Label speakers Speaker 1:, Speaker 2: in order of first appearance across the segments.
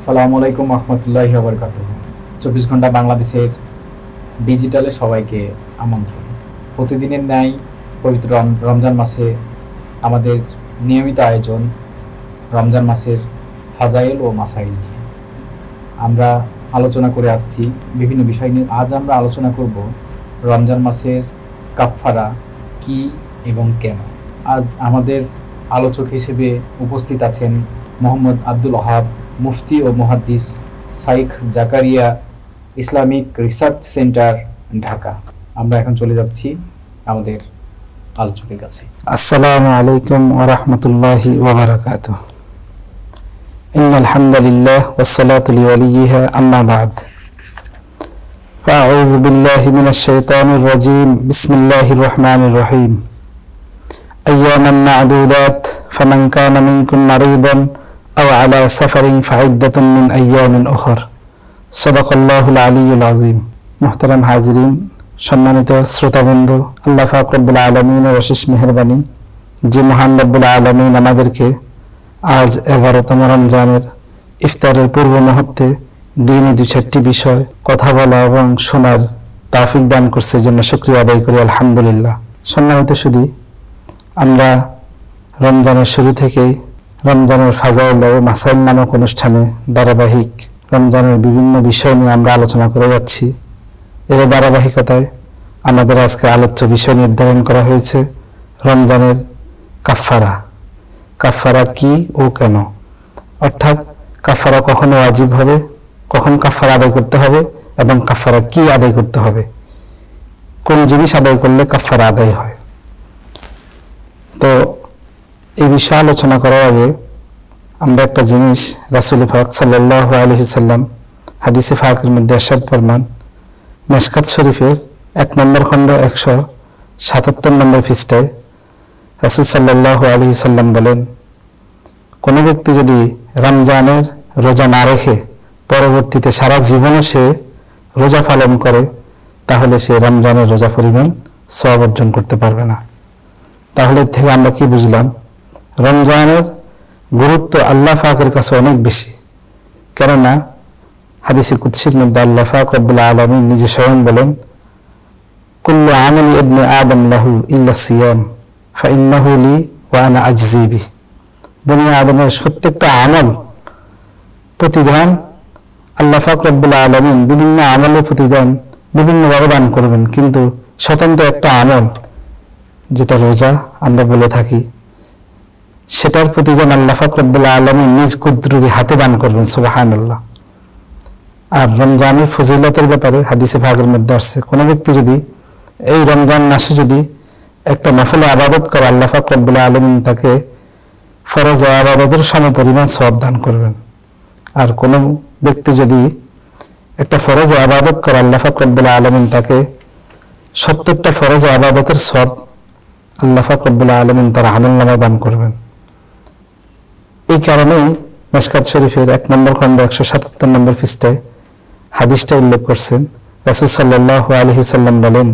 Speaker 1: আসসালামু আলাইকুম রহমতুল্লাহি ওয়া বারাকাতুহু। 24 ঘন্টা বাংলাদেশের ডিজিটালে সবাইকে আমন্ত্রণ। প্রতিদিনের ন্যায় পবিত্র রমজান মাসে আমাদের নিয়মিত আয়োজন রমজান মাসের ফাজাইল ও মাসাইল নিয়ে আমরা আলোচনা করে আসছি বিভিন্ন বিষয় নিয়ে। আজ আমরা আলোচনা করব রমজান মাসের কাফফারা কি এবং কেন। আজ আমাদের আলোচক হিসেবে উপস্থিত আছেন মোহাম্মদ আব্দুল ওহাব, মুফতি ও মুহাদ্দিস, Shaikh Zakaria Islamic research centre, Dhaka. আমরা এখন চলে যাচ্ছি আমাদের আলোচকের কাছে।
Speaker 2: আসসালামু আলাইকুম ওয়া রাহমাতুল্লাহি ওয়া বারাকাতুহু। ইন্নাল হামদুলিল্লাহ ওয়াসসালাতু লিওয়ালিয়িহা আম্মা বা'দ। ফাআউযু বিল্লাহি মিনাশ শাইতানির রাজীম। বিসমিল্লাহির রহমানির রহিম। আইয়ামান মা'দুদাত ফামান কানা মিনকুম মারিদান আও আলা সাফারিন ফাইদ্দাতুন মিন আইয়ামিন উখর। সাদাকাল্লাহুল আলিয়্যুল আযীম। মুহতারাম হাজিরিন, সম্মানিত শ্রোতাবৃন্দ, আল্লাহ পাক রব্বুল আলামিনের অশেষ মেহেরবানি যে মহান রব্বুল আলামিন আমাদেরকে আজ 11তম রমজানের ইফতারের পূর্ব মুহূর্তে দিনই 2-4টি বিষয় কথা বলা এবং শোনার তৌফিক দান করছে, জন্য শুকরিয়া আদায় করি আলহামদুলিল্লাহ। সম্মানিত সুধী, আমরা রমজানের শুরু থেকেই রমজানের ফাজাইল ও মাসাইল নামক অনুষ্ঠানে ধারাবাহিক রমজানের বিভিন্ন বিষয় নিয়ে আমরা আলোচনা করে যাচ্ছি। এর ধারাবাহিকতায় আমাদের আজকে আলোচ্য বিষয় নির্ধারণ করা হয়েছে রমজানের কাফফারা। কাফফারা কি ও কেন, অর্থাৎ কাফফারা কখন ওয়াজিব হবে, কখন কাফফারা আদায় করতে হবে এবং কাফফারা কি আদায় করতে হবে, কোন জিনিস আদায় করলে কাফফারা আদায় হয়। তো এই বিষয়ে আলোচনা করার আগে আমরা একটা জিনিস রাসূল পাক সাল্লাল্লাহু আলাইহি সাল্লাম হাদিসে পাকের মধ্যে ইরশাদ ফরমান, মিশকাত শরীফের 1 নম্বর খণ্ড 177 নম্বর পৃষ্ঠায় রাসূল সাল্লাল্লাহু আলাইহি সাল্লাম বলেন, কোন ব্যক্তি যদি রমজানের রোজা না রেখে পরবর্তীতে সারা জীবনে সে রোজা পালন করে, তাহলে সে রমজানের রোজা পরিমাণ সওয়াব অর্জন করতে পারবে না। তাহলে এর থেকে আমরা কি বুঝলাম? রমজানের গুরুত্ব আল্লাহ পাকের কাছে অনেক বেশি। কেননা হাদিসে কুদসির মধ্যে আল্লাহ পাক রব্বুল আলামিন নিজে স্বয়ং বলেন, কুল্লু আমালি ইবনে আদম লাহু ইল্লা সিয়াম ফাইন্নাহু লি ওয়া আনা আজজি বিহি। বনি আদমের প্রত্যেকটা আমল প্রতিদান আল্লাহ পাক রব্বুল আলামিন বিভিন্ন আমলের প্রতিদান বিভিন্নভাবে দান করবেন, কিন্তু স্বতন্ত্র একটা আমল যেটা রোজা আমরা বলে থাকি, সেটার প্রতিদান আল্লাহ পাক রব্বুল আলামিন নিজ কুদরতি হাতে দান করবেন। সুবহানাল্লাহ। আর রমজানের ফজিলতের ব্যাপারে হাদিসে পাকের মধ্যে আসছে, কোন ব্যক্তি যদি এই রমজান মাসে যদি একটা নফল ইবাদত করে, আল্লাহ পাক রব্বুল আলামিন তাকে ফরজ ইবাদতের সমপরিমাণ সওয়াব দান করবেন। আর কোন ব্যক্তি যদি একটা ফরজ ইবাদত করে, আল্লাহ পাক রব্বুল আলামিন তাকে 70টা ফরজ ইবাদতের সওয়াব আল্লাহ পাক রব্বুল আলামিন তার আমলনামায় দান করবেন। এই কারণেই মিশকাত শরীফের 1 নম্বর খণ্ড 177 নম্বর পৃষ্ঠায় হাদিসটা উল্লেখ করছেন। রাসূল সাল্লাল্লাহু আলাইহি সাল্লাম বলেন,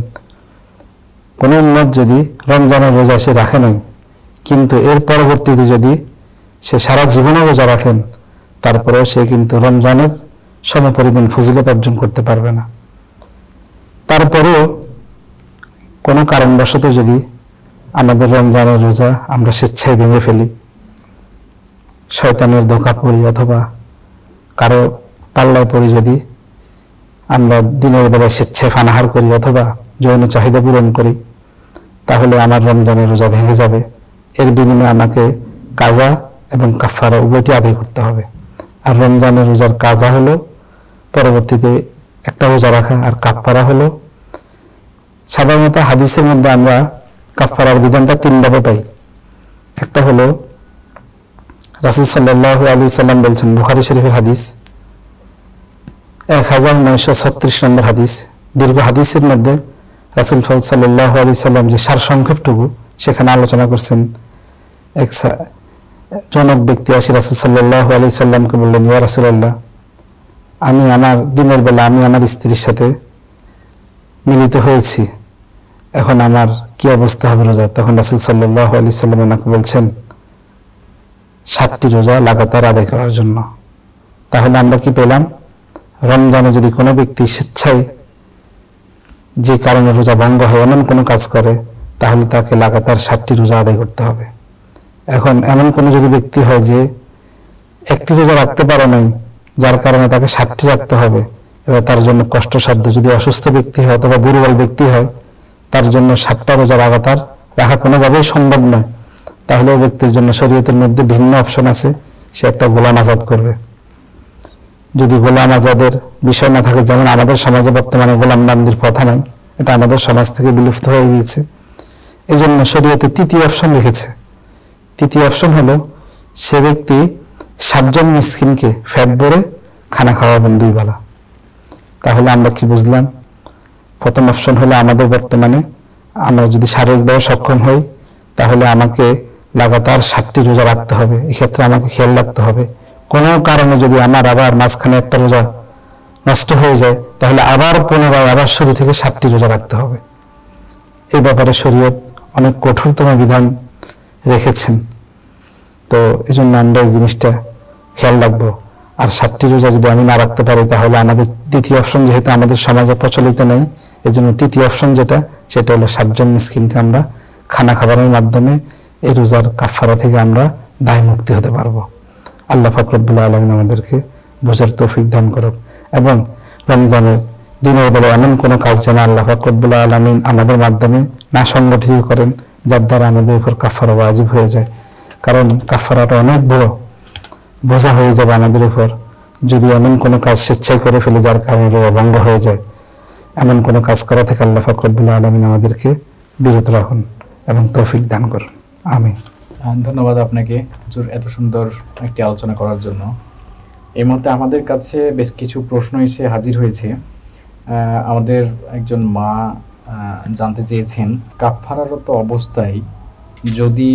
Speaker 2: কোন উম্মত যদি রমজানের রোজা সে রাখে নাই, কিন্তু এর পরবর্তীতে যদি সে সারা জীবনে রোজা রাখেন, তারপরেও সে কিন্তু রমজানের সমপরিমাণ ফজিলত অর্জন করতে পারবে না। তারপরেও কোনো কারণবশত যদি আমাদের রমজানের রোজা আমরা স্বেচ্ছায় ভেঙে ফেলি, শয়তানের ধোঁকা পড়ি অথবা কারো পাল্লায় পড়ি, যদি আমরা দিনের বেলায় স্বেচ্ছায় পানাহার করি অথবা যৌন চাহিদা পূরণ করি, তাহলে আমার রমজানের রোজা ভেঙে যাবে। এর বিনিময়ে আমাকে কাজা এবং কাফফারা উভয়টি আদায় করতে হবে। আর রমজানের রোজার কাজা হলো পরবর্তীতে একটা রোজা রাখা, আর কাফফারা হলো সাধারণত হাদিসের মধ্যে আমরা কাফফারার বিধানটা 3 ভাবে পাই। একটা হলো রাসূল সাল্লাল্লাহু আলাইহি সাল্লাম বলছেন, বুখারী শরীফের হাদিস 1936 নম্বর হাদিস। দীর্ঘ হাদিসের মধ্যে রাসূল সাল্লাল্লাহু আলাইহি সাল্লাম যে সারসংক্ষেপটুকু সেখানে আলোচনা করছেন, এক জনক ব্যক্তি আসি রাসূল সাল্লাল্লাহু আলাইহি সাল্লামকে বললেন, ইয়া রাসূলুল্লাহ, আমি আমার দিনের বেলা আমি আমার স্ত্রীর সাথে মিলিত হয়েছি, এখন আমার কি অবস্থা হবে রোজা? তখন রাসূল সাল্লাল্লাহু আলাইহি সাল্লাম ওনাকে বলছেন 7টি রোজা লাগাতার আদায় করার জন্য। তাহলে আমরা কি পেলাম? রমজানে যদি কোনো ব্যক্তি স্বেচ্ছায় যে কারণে রোজা ভঙ্গ হয় এমন কোনো কাজ করে, তাহলে তাকে লাগাতার 60টি রোজা আদায় করতে হবে। এখন এমন কোনো যদি ব্যক্তি হয় যে একটি রোজা রাখতে পারে নাই, যার কারণে তাকে 60টি রাখতে হবে, এবার তার জন্য কষ্টসাধ্য। যদি অসুস্থ ব্যক্তি হয় অথবা দুর্বল ব্যক্তি হয়, তার জন্য 60টা রোজা লাগাতার রাখা কোনোভাবেই সম্ভব নয়। তাহলে ওই ব্যক্তির জন্য শরীয়তের মধ্যে ভিন্ন অপশন আছে, সে একটা গোলাম আজাদ করবে। যদি গোলাম আজাদের বিষয় না থাকে, যেমন আমাদের সমাজে বর্তমানে গোলাম বান্দির প্রথা নাই, এটা আমাদের সমাজ থেকে বিলুপ্ত হয়ে গিয়েছে। এই জন্য শরীয়তে তৃতীয় অপশন রেখেছে। তৃতীয় অপশন হলো সে ব্যক্তি 7 জন মিসকিনকে পেট ভরে খানা খাওয়াবেন 2 বেলা। তাহলে আমরা কি বুঝলাম? প্রথম অপশন হলো আমাদের বর্তমানে আমরা যদি শারীরিকভাবে সক্ষম হই, তাহলে আমাকে লাগাতার 60টি রোজা রাখতে হবে। এক্ষেত্রে আমাকে খেয়াল রাখতে হবে, কোনো কারণে যদি আমার আবার মাঝখানে একটা রোজা নষ্ট হয়ে যায়, তাহলে আবার পুনরায় আবার শুরু থেকে 60টি রোজা রাখতে হবে। এই ব্যাপারে শরীয়ত অনেক কঠোরতম বিধান রেখেছেন। তো এই জন্য আমরা এই জিনিসটা খেয়াল রাখবো। আর 60টি রোজা যদি আমি না রাখতে পারি, তাহলে আমাদের দ্বিতীয় অপশন যেহেতু আমাদের সমাজে প্রচলিত নেই, এই জন্য তৃতীয় অপশন যেটা, সেটা হলো 7 জন মিসকিনকে আমরা খানা খাবারের মাধ্যমে এই রোজার কাফারা থেকে আমরা দায় মুক্তি হতে পারবো। আল্লাহ পাক রব্বুল আলামিন আমাদেরকে বোঝার তৌফিক দান করুক। এবং রমজানের দিনের বেলা এমন কোনো কাজ যেন আল্লাহ পাক রব্বুল আলামিন আমাদের মাধ্যমে না সংগঠিত করেন, যার দ্বারা আমাদের উপর কাফারা ওয়াজিব হয়ে যায়। কারণ কাফারাটা অনেক বড় বোঝা হয়ে যাবে আমাদের উপর যদি এমন কোনো কাজ স্বেচ্ছায় করে ফেলে যার কারণে রোজা ভঙ্গ হয়ে যায়। এমন কোনো কাজ করা থেকে আল্লাহ পাক রব্বুল আলামিন আমাদেরকে বিরত রাখুন এবং তৌফিক দান করুন। আমিন।
Speaker 1: ধন্যবাদ আপনাকে হুজুর এত সুন্দর একটি আলোচনা করার জন্য। এই মুহূর্তে আমাদের কাছে বেশ কিছু প্রশ্ন এসে হাজির হয়েছে। আমাদের একজন মা জানতে চেয়েছেন, কাফারারত অবস্থায় যদি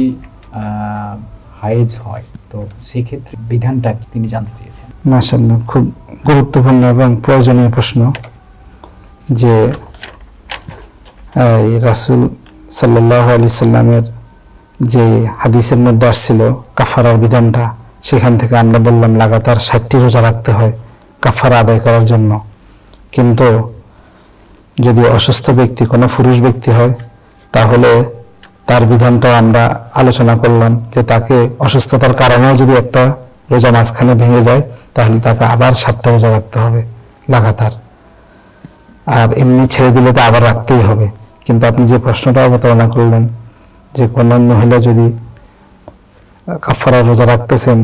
Speaker 1: হায়েজ হয়, তো সেক্ষেত্রে বিধানটা কি তিনি জানতে চেয়েছেন।
Speaker 2: মাশাআল্লাহ, খুব গুরুত্বপূর্ণ এবং প্রয়োজনীয় প্রশ্ন। যে রাসূল সাল্লাল্লাহু আলাইহি সাল্লামের যে হাদিসের মধ্যে আসছিল কাফারার বিধানটা, সেখান থেকে আমরা বললাম লাগাতার 60টি রোজা রাখতে হয় কাফারা আদায় করার জন্য। কিন্তু যদি অসুস্থ ব্যক্তি কোনো পুরুষ ব্যক্তি হয়, তাহলে তার বিধানটাও আমরা আলোচনা করলাম যে তাকে অসুস্থতার কারণেও যদি একটা রোজা মাঝখানে ভেঙে যায়, তাহলে তাকে আবার 7টা রোজা রাখতে হবে লাগাতার। আর এমনি ছেড়ে দিলে তো আবার রাখতেই হবে। কিন্তু আপনি যে প্রশ্নটা অবতারণা করলেন যে কোনো মহিলা যদি কাফারা রোজা রাখতেছেন,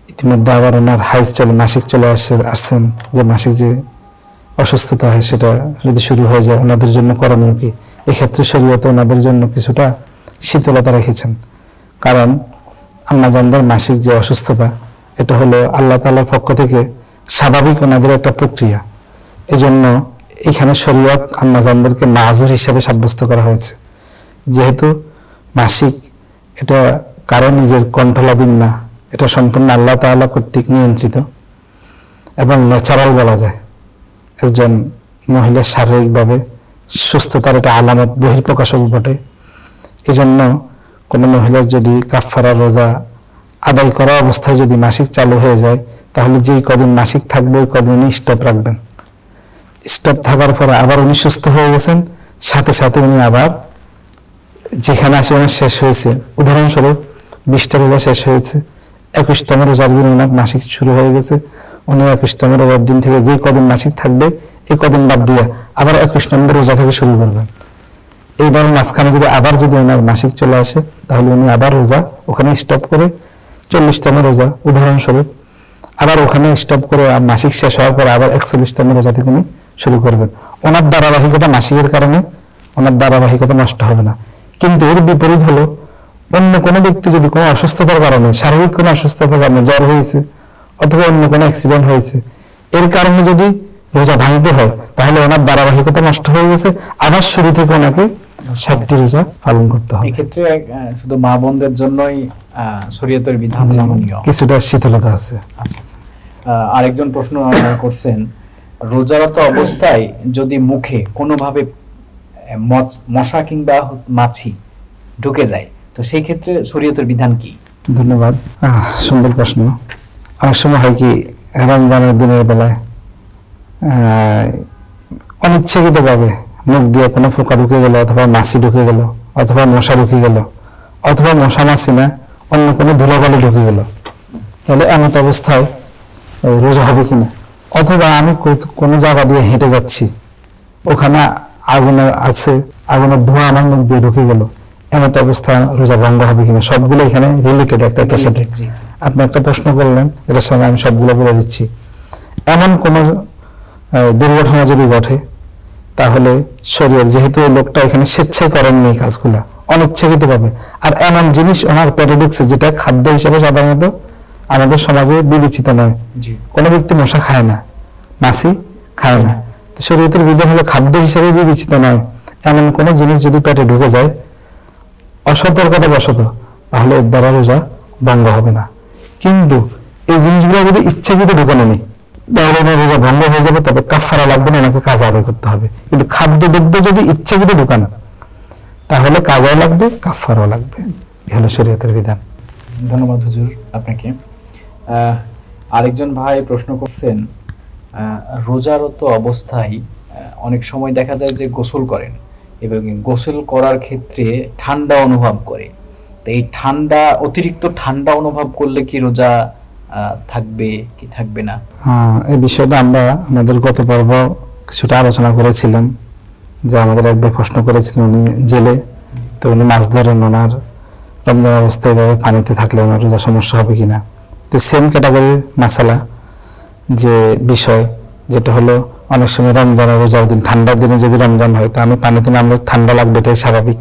Speaker 2: ইতিমধ্যে আবার ওনার হাইজ চলে মাসিক চলে আসছেন, যে মাসিক যে অসুস্থতা হয় সেটা যদি শুরু হয়ে যায়, ওনাদের জন্য করণীয় কি? এক্ষেত্রে শরীয়তে ওনাদের জন্য কিছুটা শীতলতা রেখেছেন। কারণ আম্মাজানদের মাসিক যে অসুস্থতা, এটা হলো আল্লাহ তাআলার পক্ষ থেকে স্বাভাবিক ওনাদের একটা প্রক্রিয়া। এজন্য এখানে শরীয়ত আম্মাজানদেরকে মাযুর হিসেবে সাব্যস্ত করা হয়েছে। যেহেতু মাসিক এটা কারো নিজের কন্ট্রোলাধীন না, এটা সম্পূর্ণ আল্লাহ তাআলা কর্তৃক নিয়ন্ত্রিত এবং ন্যাচারাল বলা যায়। একজন মহিলা শারীরিকভাবে সুস্থতার এটা আলামত, বহিঃপ্রকাশক বটে। এই জন্য কোনো মহিলার যদি কাফারা রোজা আদায় করা অবস্থায় যদি মাসিক চালু হয়ে যায়, তাহলে যেই কদিন মাসিক থাকবে ওই কদিন উনি স্টপ রাখবেন। স্টপ থাকার পরে আবার উনি সুস্থ হয়ে গেছেন, সাথে সাথে উনি আবার যেখানে আসে ওনার শেষ হয়েছে, উদাহরণস্বরূপ 20টা রোজা শেষ হয়েছে, 21তম রোজার দিন ওনার মাসিক শুরু হয়ে গেছে, উনি 21তম রোজার দিন থেকে যে কদিন মাসিক থাকবে এই কদিন বাদ দিয়ে আবার 21 নম্বর রোজা থেকে শুরু করবেন। এইবার মাঝখানে যদি ওনার মাসিক চলে আসে, তাহলে উনি আবার রোজা ওখানে স্টপ করে 40তম রোজা উদাহরণস্বরূপ আবার ওখানে স্টপ করে মাসিক শেষ হওয়ার পরে আবার 41তম রোজা থেকে উনি শুরু করবেন। ওনার ধারাবাহিকতা মাসিকের কারণে ওনার ধারাবাহিকতা নষ্ট হবে না। কিন্তু এর বিপরীত হলো অন্য কোনো ব্যক্তি যদি কোনো অসুস্থতার কারণে, শারীরিক কোনো অসুস্থতার কারণে জ্বর হয়েছে অথবা অন্য কোনো অ্যাক্সিডেন্ট হয়েছে, এর কারণে যদি রোজা ভাঙতে হয়, তাহলে ওনার ধারাবাহিকতা নষ্ট হয়ে গেছে, আবার শুরু থেকে ওনাকে 60টি রোজা পালন করতে হবে।
Speaker 1: এক্ষেত্রে শুধু মা বোনদের জন্যই শরীয়তের বিধান নমনীয়,
Speaker 2: কিছুটা শীতলতা আছে।
Speaker 1: আচ্ছা, আরেকজন প্রশ্ন করছেন, রোজারত অবস্থায় যদি মুখে কোনোভাবে মশা কিংবা মাছি ঢুকে যায়, তো সেই ক্ষেত্রে শরীয়তের বিধান কি?
Speaker 2: ধন্যবাদ, সুন্দর প্রশ্ন। অনেক সময় হয় কি রমজানের দিনের বেলায় অনিচ্ছাকৃত ভাবে মুখ দিয়ে কোনো পোকা ঢুকে গেল, অথবা মাছি ঢুকে গেল, অথবা মশা ঢুকে গেল, অথবা মশা মাছি না অন্য কোনো ধুলাবালি ঢুকে গেল, তাহলে এমন অবস্থায় রোজা হবে কিনা। অথবা আমি কোনো জায়গা দিয়ে হেঁটে যাচ্ছি, ওখানে আগুন আছে, আগুনের ধোঁয়া আমার মুখ দিয়ে ঢুকে গেল, এমন অবস্থা রোজা ভঙ্গ হবে কিনা। সবগুলো এখানে রিলেটেড একটার সাথে। আপনি একটা প্রশ্ন করলেন, এটার সঙ্গে আমি সবগুলো বলে দিচ্ছি। এমন কোন দুর্ঘটনা যদি ঘটে, তাহলে শরীয়ত, যেহেতু ওই লোকটা এখানে স্বেচ্ছায় করেননি এই কাজগুলা, অনিচ্ছাকৃত ভাবে, আর এমন জিনিস ওনার পেটে ঢুকছে যেটা খাদ্য হিসেবে সাধারণত আমাদের সমাজে বিবেচিত নয়। কোনো ব্যক্তি মশা খায় না, মাছি খায় না, শরীয়তের বিধান হলো খাদ্য হিসেবে বিবেচিত নয়। এমন কোন জিনিস যদি পেটে ঢুকে যায় অসতর্কতা বশত, তাহলে এর দ্বারা রোজা ভঙ্গ হবে না। কিন্তু এই জিনিসগুলো যদি ইচ্ছাকৃত ঢুকানো নেই, তাহলে রোজা ভঙ্গ হয়ে যাবে, তবে কাফারা লাগবে না, ওনাকে কাজা আদায় করতে হবে। কিন্তু খাদ্যদ্রব্য যদি ইচ্ছাকৃত ঢুকানো, তাহলে কাজাও লাগবে, কাফারাও লাগবে। এই হলো শরীয়তের বিধান।
Speaker 1: ধন্যবাদ হুজুর আপনাকে। আরেকজন ভাই প্রশ্ন করছেন, রোজারত অবস্থায় অনেক সময় দেখা যায় যে গোসল করেন এবং গোসল করার ক্ষেত্রে ঠান্ডা অনুভব করে। তো এই অতিরিক্ত ঠান্ডা অনুভব করলে কি রোজা থাকবে কি থাকবে না?
Speaker 2: এই বিষয়টা আমরা আমাদের গত পর্ব কিছুটা আলোচনা করেছিলাম, যে আমাদের একবার প্রশ্ন করেছিলেন, উনি জেলে, তো উনি মাছ ধরেন, ওনার রমজান অবস্থায় এভাবে পানিতে থাকলে ওনার রোজা সমস্যা হবে কিনা। তো সেম ক্যাটাগরির মাসালা যে বিষয়, যেটা হলো অনেক সময় রমজানের রোজার দিন, ঠান্ডার দিনে যদি রমজান হয়, তো আমি পানিতে নামলে ঠান্ডা লাগবে, এটাই স্বাভাবিক।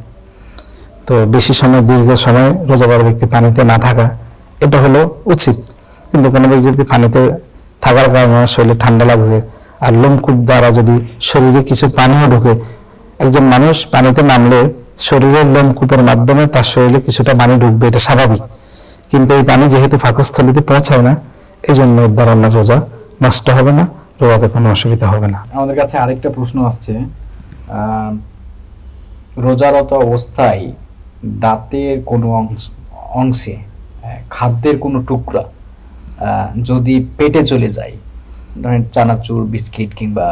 Speaker 2: তো বেশি সময়, দীর্ঘ সময় রোজাদার ব্যক্তি পানিতে না থাকা, এটা হলো উচিত। কিন্তু কোনো ব্যক্তি যদি পানিতে থাকার কারণে শরীরে ঠান্ডা লাগছে, আর লোমকূপ দ্বারা যদি শরীরে কিছু পানিও ঢুকে, একজন মানুষ পানিতে নামলে শরীরের লোমকূপের মাধ্যমে তার শরীরে কিছুটা পানি ঢুকবে, এটা স্বাভাবিক। কিন্তু এই পানি যেহেতু পাকস্থলীতে পৌঁছায় না, এই জন্য এর দ্বারা আপনার রোজা নষ্ট হবে না, রোজাতে কোনো অসুবিধা হবে না।
Speaker 1: আমাদের কাছে আরেকটা প্রশ্ন আসছে, রোজারত অবস্থায় দাঁতের কোনো অংশে খাদ্যের কোনো টুকরা যদি পেটে চলে যায়, ধরেন চানাচুর, বিস্কিট কিংবা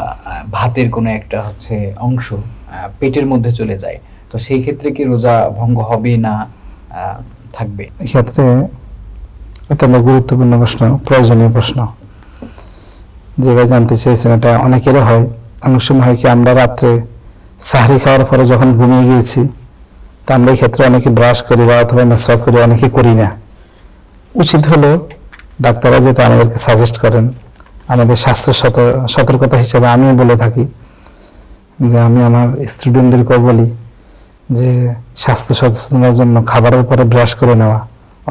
Speaker 1: ভাতের কোনো একটা অংশ পেটের মধ্যে চলে যায়, তো সেই ক্ষেত্রে কি রোজা ভঙ্গ হবে না থাকবে?
Speaker 2: এক্ষেত্রে অত্যন্ত গুরুত্বপূর্ণ প্রশ্ন, প্রয়োজনীয় প্রশ্ন যেটা জানতে চেয়েছেন। এটা অনেকেরও হয়। অনেক সময় হয় কি, আমরা রাত্রে সাহরি খাওয়ার পরে যখন ঘুমিয়ে গিয়েছি, তা আমরা এই ক্ষেত্রে অনেকে ব্রাশ করি বা অথবা মেসওয়াক করি, অনেকে করি না। উচিত হলো, ডাক্তাররা যেটা আমাদেরকে সাজেস্ট করেন, আমাদের স্বাস্থ্য সতর্কতা হিসেবে আমি বলে থাকি, যে আমি আমার স্টুডেন্টদেরকেও বলি যে স্বাস্থ্য সচেতনতার জন্য খাবারের পরে ব্রাশ করে নেওয়া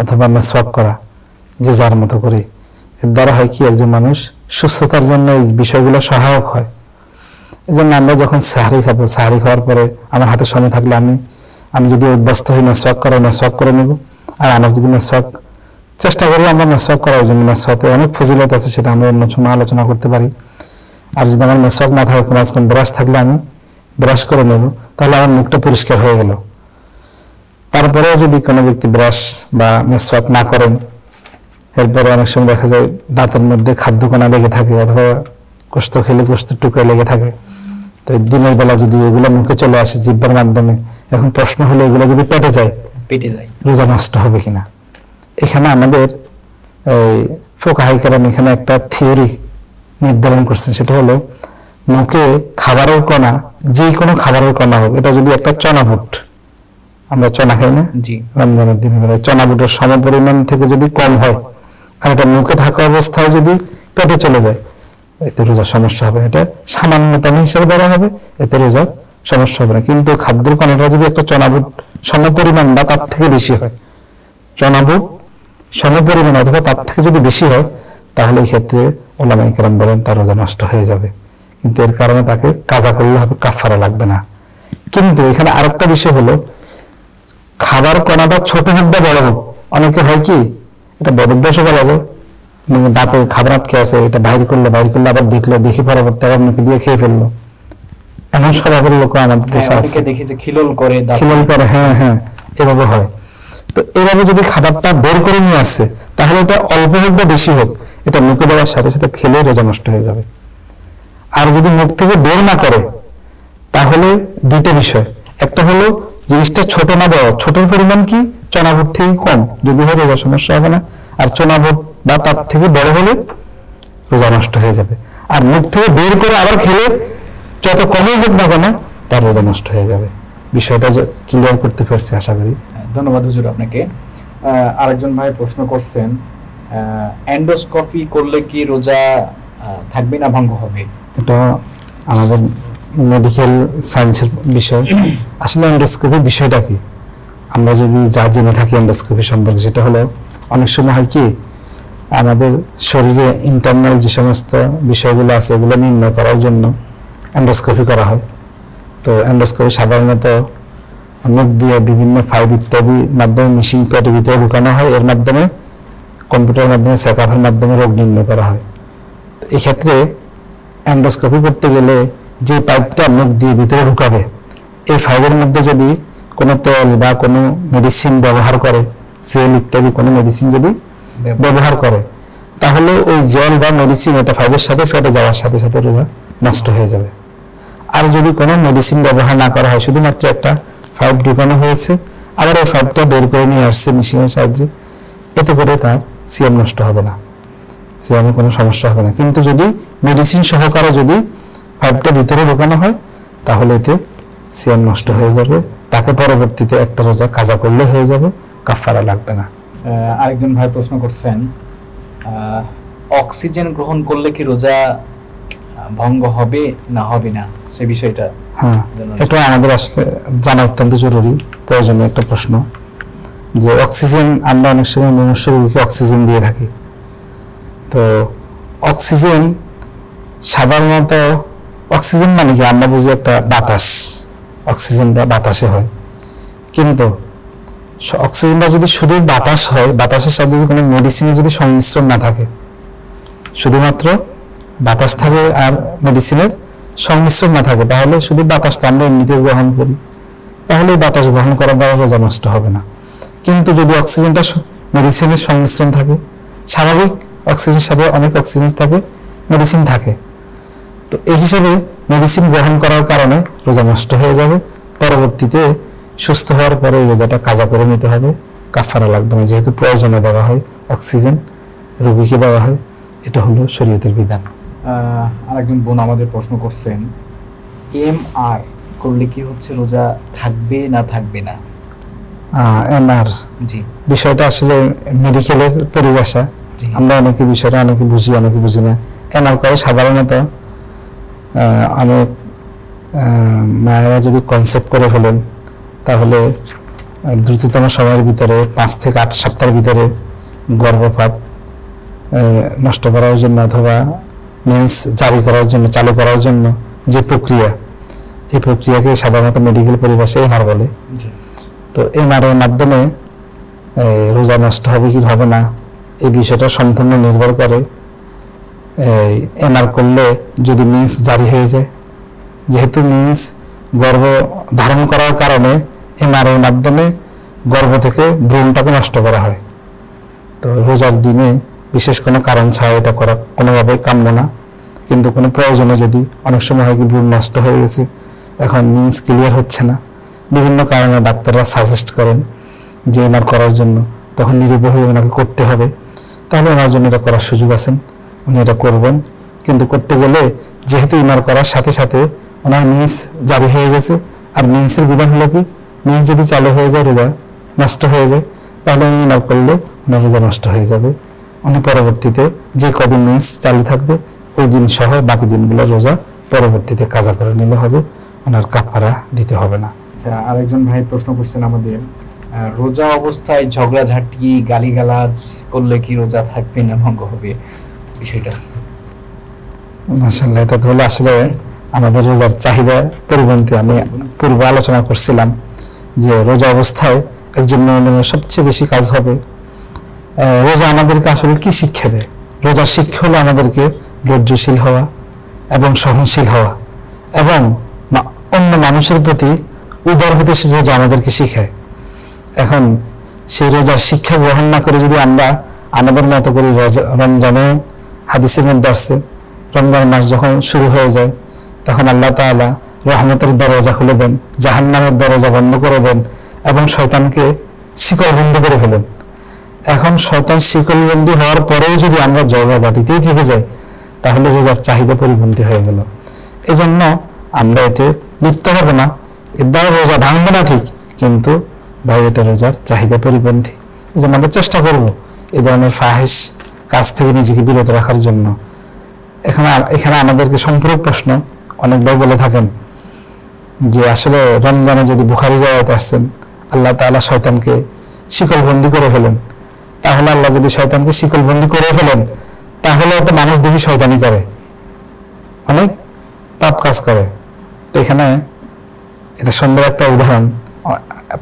Speaker 2: অথবা মেসওয়াক করা, যে যার মতো করে। এর দ্বারা হয় কি, একজন মানুষ সুস্থতার জন্য এই বিষয়গুলো সহায়ক হয়। এই জন্য আমরা যখন সাহারি খাবো, সাহারি খাওয়ার পরে আমার হাতে সময় থাকলে আমি যদি অভ্যস্ত হই মেসওয়াক করে নেব। আর আমার যদি মেসওয়াক চেষ্টা করি, আমরা মেসওয়াক করার জন্য, মেসওয়াকে অনেক ফজিলত আছে, সেটা আমরা অন্য সময় আলোচনা করতে পারি। আর যদি আমার মেসওয়াক না থাকে, কোনো ব্রাশ থাকলে আমি ব্রাশ করে নেব, তাহলে আমার মুখটা পরিষ্কার হয়ে গেল। তারপরেও যদি কোনো ব্যক্তি ব্রাশ বা মেসওয়াক না করেন, এরপরে অনেক সময় দেখা যায় দাঁতের মধ্যে খাদ্যকণা লেগে থাকে, অথবা গোশত খেলে গোশতের টুকরা লেগে থাকে। তো দিনের বেলা যদি এগুলো মুখে চলে আসে জিহ্বার মাধ্যমে, এখন প্রশ্ন হলো এগুলো যদি পেটে যায়, রোজা নষ্ট হবে কিনা। এখানে আমাদের ফুকাহায়ে কেরাম এখানে একটা থিওরি নির্ধারণ করছেন, সেটা হলো মুখে খাবারের কণা, যে কোনো খাবারের কণা হোক, এটা যদি একটা চনা বুট, আমরা চনা খাই না রমজানের দিন বেলায়, চনা বুটের সমপরিমাণ থেকে যদি কম হয়, আর এটা মুখে থাকা অবস্থায় যদি পেটে চলে যায়, এতে রোজার সমস্যা হবে। এটা সামান্যতম হিসেবে ধরা হবে, এতে রোজার সমস্যা হবে না। কিন্তু খাদ্যের কণাটা যদি একটা চনা বুট সমপরিমাণ বা তার থেকে বেশি হয়, চনা বুট সমপরিমাণ অথবা তার থেকে যদি বেশি হয়, তাহলে এই ক্ষেত্রে উলামায়ে কেরাম বলেন তার রোজা নষ্ট হয়ে যাবে। কিন্তু এর কারণে তাকে কাজা করলে হবে, কাফারা লাগবে না। কিন্তু এখানে আরেকটা বিষয় হলো, খাবার কণাটা ছোট হোক বা বড় হোক, অনেকে হয় কি, এটা বদভ্যাসও বলা যায়, দাঁতে খাবার আটকে আছে, এটা বাইর করলে আবার দেখি পরবর্তী আবার মুখে দিয়ে খেয়ে ফেললো, এমন স্বভাবের লোক আমাদের দেশে আছে, খিলল করে, হ্যাঁ, এভাবে হয়। তো এভাবে যদি খাবারটা বের করে নিয়ে আসছে, তাহলে এটা অল্প হোক বা বেশি হোক, এটা মুখে দেওয়ার সাথে সাথে খেলে রোজা নষ্ট হয়ে যাবে। আর যদি মুখ থেকে বের না করে তাহলে দুইটা বিষয়, একটা হলো জিনিসটা ছোট না বড়, ছোটর পরিমাণ কি চনাবোট থেকে কম যদি হয় রোজা সমস্যা হবে না, আর চনাবোট বা তার থেকে বড় হলে রোজা নষ্ট হয়ে যাবে। আর মুখ থেকে বের করে আবার খেলে যত কমই হোক না কেন তার রোজা নষ্ট হয়ে যাবে। বিষয়টা ক্লিয়ার করতে পারছি আশা করি।
Speaker 1: ধন্যবাদ হুজুর আপনাকে। আরেকজন ভাই প্রশ্ন করছেন, এন্ডোস্কোপি করলে কি রোজা থাকবে না ভঙ্গ হবে?
Speaker 2: এটা আমাদের মেডিকেল সায়েন্সের বিষয়। আসলে এন্ডোস্কোপি বিষয়টা কি, আমরা যদি যা জেনে থাকি এন্ডোস্কোপি সম্পর্কে, সেটা হলো অনেক সময় হয় কি আমাদের শরীরে ইন্টারনাল যে সমস্ত বিষয়গুলো আছে এগুলো নির্ণয় করার জন্য এন্ডোস্কোপি করা হয়। তো এন্ডোস্কোপি সাধারণত মুখ দিয়ে বিভিন্ন ফাইভ ইত্যাদি মাধ্যমে মিশিং পেটের ভিতরে ঢুকানো হয়, এর মাধ্যমে কম্পিউটারের মাধ্যমে চেকআপের মাধ্যমে রোগ নির্ণয় করা হয়। তো এক্ষেত্রে এন্ডোস্কোপি করতে গেলে যে পাইপটা মুখ দিয়ে ভিতরে ঢুকাবে এই ফাইবের মধ্যে যদি কোনো তেল বা কোনো মেডিসিন ব্যবহার করে, সেল ইত্যাদি কোনো মেডিসিন যদি ব্যবহার করে, তাহলে ওই জেল বা মেডিসিন এটা ফাইবের সাথে ফেটে যাওয়ার সাথে সাথে রোজা নষ্ট হয়ে যাবে। আর যদি কোনো মেডিসিন ব্যবহার না করা হয়, শুধুমাত্র একটা ফাইব ঢুকানো হয়েছে, আবার ওই ফাইবটা বের করে নিয়ে আসছে মেশিনের সাহায্যে, এতে করে তার সিয়াম নষ্ট হবে না, সিয়ামে কোনো সমস্যা হবে না। কিন্তু যদি মেডিসিন সহকারে যদি ফাইবটা ভিতরে ঢোকানো হয় তাহলে এতে সিয়াম নষ্ট হয়ে যাবে, তাকে পরবর্তীতে একটা রোজা কাজা করলে হয়ে যাবে, কাফারা লাগবে না।
Speaker 1: আরেকজন ভাই প্রশ্ন করছেন, অক্সিজেন গ্রহণ করলে কি রোজা ভঙ্গ হবে না হবে না, সে বিষয়টা।
Speaker 2: হ্যাঁ, এটা আমাদের আসলে জানা অত্যন্ত জরুরি, প্রয়োজনীয় একটা প্রশ্ন। যে অক্সিজেন আমরা অনেক সময় মনুষ্য রোগীকে অক্সিজেন দিয়ে থাকি। তো অক্সিজেন সাধারণত অক্সিজেন মানে কি আমরা বুঝি একটা বাতাস, অক্সিজেনটা বাতাসে হয়, কিন্তু অক্সিজেনটা যদি শুধু বাতাস হয়, বাতাসের সাথে যদি কোনো মেডিসিনের যদি সংমিশ্রণ না থাকে, শুধুমাত্র বাতাস থাকে আর মেডিসিনের সংমিশ্রণ না থাকে, তাহলে শুধু বাতাসটা আমরা এমনিতে গ্রহণ করি, তাহলে বাতাস গ্রহণ করার দ্বারা রোজা নষ্ট হবে না। কিন্তু যদি অক্সিজেনটা মেডিসিনের সংমিশ্রণ থাকে, স্বাভাবিক অক্সিজেনের সাথে অনেক অক্সিজেন থাকে, মেডিসিন থাকে, তো এই হিসাবে মেডিসিন গ্রহণ করার কারণে রোজা নষ্ট হয়ে যাবে। পরবর্তীতে সুস্থ হওয়ার পরে এই রোজাটা কাজা করে নিতে হবে, কাফারা লাগবে না, যেহেতু প্রয়োজনে দেওয়া হয় অক্সিজেন, রোগীকে দেওয়া হয়, এটা হলো শরীয়তের বিধান।
Speaker 1: আরেকজন বোন আমাদের প্রশ্ন করছেন, এমআর করলে কি হচ্ছে রোজা থাকবে না থাকবে না?
Speaker 2: এমআর
Speaker 1: জি,
Speaker 2: বিষয়টা আসলে মেডিকেলের পরিভাষা, আমরা অনেকে বিষয়টা অনেকে বুঝি অনেকে বুঝি না। এমআর করে সাধারণত অনেক মায়েরা যদি কনসেপ্ট করে ফেলেন তাহলে দ্রুততম সময়ের ভিতরে 5 থেকে 8 সপ্তাহের ভিতরে গর্ভপাত নষ্ট করার জন্য অথবা মেন্স জারি করার জন্য, চালু করার জন্য যে প্রক্রিয়া, এই প্রক্রিয়াকে সাধারণত মেডিকেল পরিভাষায় এমআর বলে। তো এমআর এর মাধ্যমে রোজা নষ্ট হবে কি হবে না এই বিষয়টা সম্পূর্ণ নির্ভর করে এমআর করলে যদি মিন্স জারি হয়ে যায়, যেহেতু মিন্স গর্ভ ধারণ করার কারণে এমআর এর মাধ্যমে গর্ভ থেকে ভ্রূণটাকে নষ্ট করা হয়। তো রোজার দিনে বিশেষ কোনো কারণ ছাড়া এটা করা কোনোভাবেই কাম্য না, কিন্তু কোনো প্রয়োজনে যদি অনেক সময় হয় কি ভ্রূণ নষ্ট হয়ে গেছে, এখন মিন্স ক্লিয়ার হচ্ছে না, বিভিন্ন কারণে ডাক্তাররা সাজেস্ট করেন যে এমআর করার জন্য, তখন নিরুপায় হয়ে ওনাকে করতে হবে, তাহলে ওনার জন্য এটা করার সুযোগ আছেন, উনি এটা করবেন। কিন্তু করতে গেলে যেহেতু এমআর করার সাথে সাথে ওনার মিন্স জারি হয়ে গেছে, আর মিন্সের বিধান হলো কি মিন্স যদি চালু হয়ে যায় রোজা নষ্ট হয়ে যায়, তাহলে উনি এমআর করলে ওনার রোজা নষ্ট হয়ে যাবে। উনি পরবর্তীতে যে কদিন মিন্স চালু থাকবে ওই দিন সহ বাকি দিনগুলো রোজা পরবর্তীতে কাজা করে নিলে হবে, ওনার কাফারা দিতে হবে না।
Speaker 1: আচ্ছা, আরেকজন ভাই প্রশ্ন করছেন আমাদের, রোজা অবস্থায় ঝগড়াঝাটি গালিগালাজ করলে কি রোজা থাকবে না ভঙ্গ হবে, বিষয়টা?
Speaker 2: মাশাআল্লাহ, এটা তো হলো আসলে আমাদের রোজার চাহিদা পরিপন্থী। আমি পূর্বে আলোচনা করছিলাম যে রোজা অবস্থায় একজন মুমিনের সবচেয়ে বেশি কাজ হবে, রোজা আমাদেরকে আসলে কি শিক্ষা দেয়? রোজার শিক্ষা হলো আমাদেরকে ধৈর্যশীল হওয়া এবং সহনশীল হওয়া এবং অন্য মানুষের প্রতি উদার হতে রোজা আমাদেরকে শিখায়। এখন সেই রোজার শিক্ষা গ্রহণ না করে যদি আমরা আমাদের মতো করে রমজানে হাদিসের মধ্যে আসছে রমজান মাস যখন শুরু হয়ে যায় তখন আল্লাহ তাআলা রহমতের দরজা খুলে দেন, জাহান্নামের দরজা বন্ধ করে দেন এবং শয়তানকে শিকল বন্ধ করে ফেলেন। এখন শয়তান শিকলবন্দি হওয়ার পরেও যদি আমরা জগাজাটিতেই থেকে যাই তাহলে রোজার চাহিদা পরিপন্থী হয়ে গেল। এই জন্য আমরা এতে লিপ্ত হব না। এর দ্বারা রোজা ভাঙবে না ঠিক, কিন্তু ভাই এটা রোজার চাহিদা পরিপন্থী। এই জন্য আমরা চেষ্টা করব এই ধরনের ফাহিশ কাজ থেকে নিজেকে বিরত রাখার জন্য। এখানে আমাদেরকে সম্পূরক প্রশ্ন অনেক ভাই বলে থাকেন যে আসলে রমজানে যদি বুখারী riwayat আসছেন আল্লাহ তাআলা শয়তানকে শিকলবন্দি করে ফেলেন, তাহলে আল্লাহ যদি শয়তানকে শিকলবন্দি করে ফেলেন তাহলে তো মানুষ দেখি শয়তানি করে, অনেক পাপ কাজ করে। তো এখানে এটা সুন্দর একটা উদাহরণ,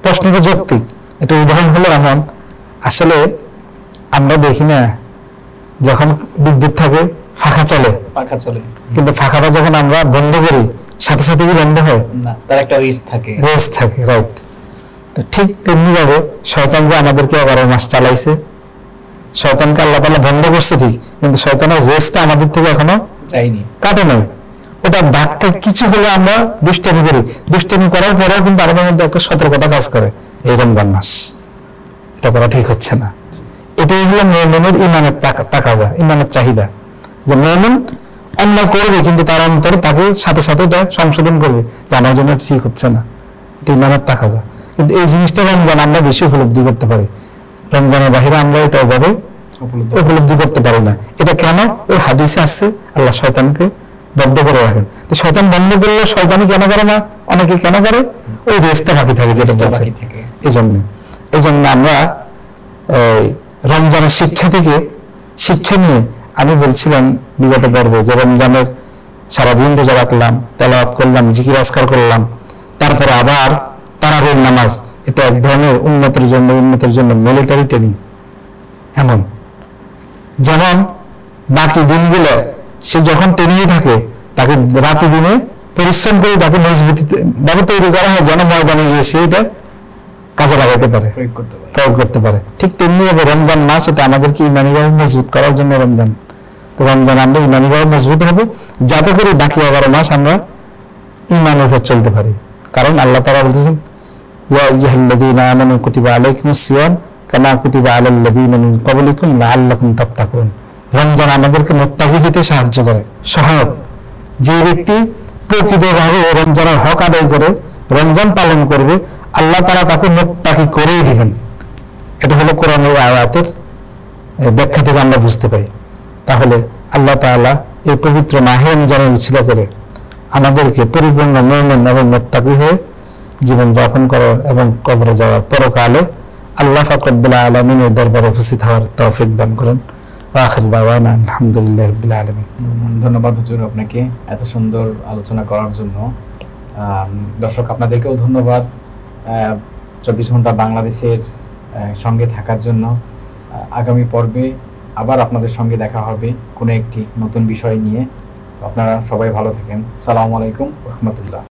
Speaker 2: প্রশ্নটা যৌক্তিক। এটা উদাহরণ হলো এমন, আসলে আমরা দেখি না যখন বিদ্যুৎ থাকে পাখা চলে, কিন্তু পাখাটা যখন আমরা বন্ধ করি সাথে সাথে কি বন্ধ হয়
Speaker 1: না, তার একটা রেস থাকে,
Speaker 2: রাইট। তো ঠিক তেমনি ভাবে শয়তান যে আমাদেরকে 11 মাস চালাইছে, শয়তানকে আল্লাহ তাআলা বন্ধ করছে ঠিক, কিন্তু শয়তানের রেসটা আমাদের থেকে এখনো
Speaker 1: যায়নি,
Speaker 2: কাটে নাই। ওটা ধাক্কা কিছু হলে আমরা দুষ্টামি করি, দুষ্টামি করার পরেও কিন্তু আমাদের মধ্যে একটা সতর্কতা কাজ করে, এই রমজান মাস এটা করা ঠিক হচ্ছে না। এটাই হলো মুমিনের ইমানের তাকাজা, ইমানের চাহিদা, যে মুমিন অন্যায় করবে কিন্তু তার অন্তরে তাকে সাথে সাথে এটা সংশোধন করবে যে আমার জন্য ঠিক হচ্ছে না, এটা ইমানের তাকাজা। কিন্তু এই জিনিসটা রমজান আমরা বেশি উপলব্ধি করতে পারি, রমজানের বাহিরে আমরা এটা ওভাবে উপলব্ধি করতে পারি না। এটা কেন? ওই হাদিসে আসছে আল্লাহ শয়তানকে বদ্ধ করে রাখেন। তো শয়তান বন্ধ করলে শয়তানি কেন করে না, অনেকে কেন করে? ওই রেসটা বাকি থাকে, যেটা বলছে। এই জন্য আমরা রমজানের শিক্ষা থেকে শিক্ষা নিয়ে আমি বলছিলাম বিগত পর্বে যে রমজানের সারাদিন রোজা রাখলাম, তেলাওয়াত করলাম, জিকির আজকার করলাম, তারপরে আবার তারাবির নামাজ, এটা এক ধরনের উন্নতির জন্য মিলিটারি ট্রেনিং। এমন যেমন বাকি দিনগুলো সে যখন ট্রেনিংয়ে থাকে তাকে রাতে দিনে পরিশ্রম করে তাকে মজবুতি ভাবে তৈরি করা হয় যেন ময়দানে গিয়ে সে এটা কাজে লাগাতে পারে, প্রয়োগ করতে পারে। ঠিক তেমনি ভাবে রমজান মাস এটা আমাদেরকে ইমানিভাবে মজবুত করার জন্য রমজান। তো রমজান আমরা ইমানিভাবে মজবুত হবো যাতে করে বাকি 11 মাস আমরা ইমানের উপর চলতে পারি। কারণ আল্লাহ তাআলা বলতেছেন ইয়া আইয়ুহাল্লাযীনা আমানু কুতিবা আলাইকুমুস সিয়াম কামা কুতিবা আলাল্লাযীনা মিন ক্বাবলিকুম লাআল্লাকুম তাত্তাকুন। রমজান আমাদেরকে মুত্তাকি হতে সাহায্য করে, সহায়ক। যে ব্যক্তি প্রকৃতভাবে রমজানের হক আদায় করে রমজান পালন করবে আল্লাহ তাআলা তাকে মুত্তাকি করেই দিবেন। এটা হলো কোরআনের আয়াতের ব্যাখ্যা থেকে আমরা বুঝতে পাই। তাহলে আল্লাহ তাআলা এই পবিত্র মাহে রমজানের উছিলা করে আমাদেরকে পরিপূর্ণ মুমিন এবং মুত্তাকি হয়ে জীবন যাপন করার এবং কবরে যাওয়ার পরকালে আল্লাহ পাক রব্বুল আলামিনের দরবারে উপস্থিত হওয়ার তৌফিক দান করুন। আখির দাওয়ানা আলহামদুলিল্লাহি রাব্বিল আলামিন।
Speaker 1: ধন্যবাদ হুজুর আপনাকে এত সুন্দর আলোচনা করার জন্য। দর্শক আপনাদেরকেও ধন্যবাদ 24 ঘন্টা বাংলাদেশের সঙ্গে থাকার জন্য। আগামী পর্বে আবার আপনাদের সঙ্গে দেখা হবে কোনো একটি নতুন বিষয় নিয়ে। আপনারা সবাই ভালো থাকেন। আসসালামু আলাইকুম ওয়া রাহমাতুল্লাহ।